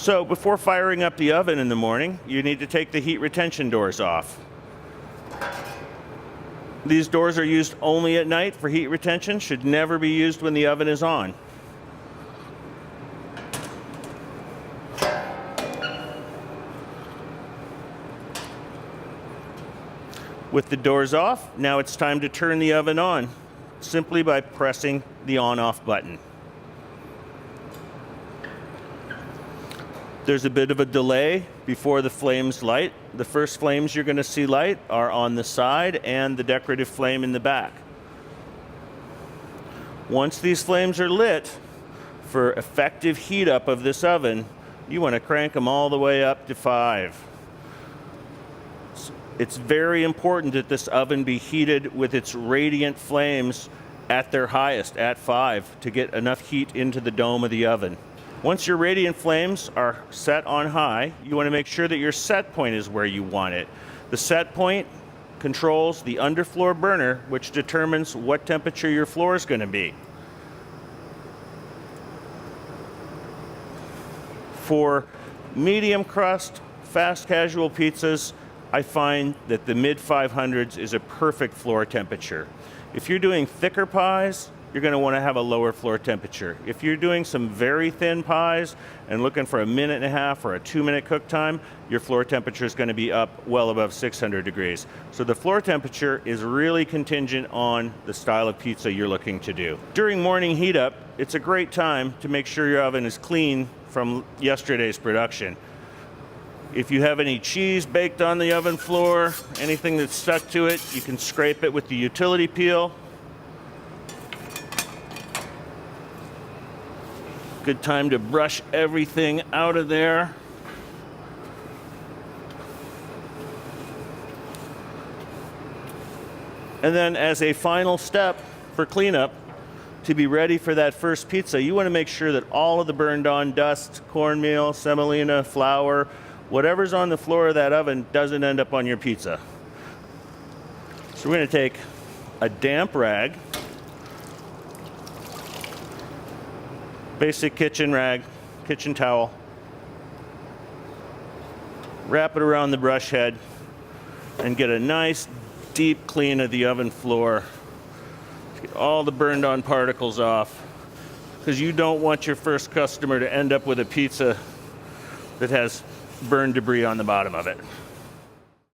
So before firing up the oven in the morning, you need to take the heat retention doors off. These doors are used only at night for heat retention, should never be used when the oven is on. With the doors off, now it's time to turn the oven on, simply by pressing the on-off button. There's a bit of a delay before the flames light. The first flames you're going to see light are on the side and the decorative flame in the back. Once these flames are lit, for effective heat up of this oven, you want to crank them all the way up to 5. It's very important that this oven be heated with its radiant flames at their highest, at 5, to get enough heat into the dome of the oven. Once your radiant flames are set on high, you want to make sure that your set point is where you want it. The set point controls the underfloor burner, which determines what temperature your floor is going to be. For medium crust, fast casual pizzas, I find that the mid 500s is a perfect floor temperature. If you're doing thicker pies, you're going to want to have a lower floor temperature. If you're doing some very thin pies and looking for a 1.5 or a 2-minute cook time, your floor temperature is going to be up well above 600 degrees. So the floor temperature is really contingent on the style of pizza you're looking to do. During morning heat up, it's a great time to make sure your oven is clean from yesterday's production. If you have any cheese baked on the oven floor, anything that's stuck to it, you can scrape it with the utility peel. Good time to brush everything out of there. And then as a final step for cleanup, to be ready for that first pizza, you want to make sure that all of the burned on dust, cornmeal, semolina, flour, whatever's on the floor of that oven doesn't end up on your pizza. So we're going to take a damp rag, basic kitchen rag, kitchen towel, wrap it around the brush head, and get a nice deep clean of the oven floor. Get all the burned on particles off, because you don't want your first customer to end up with a pizza that has burn debris on the bottom of it.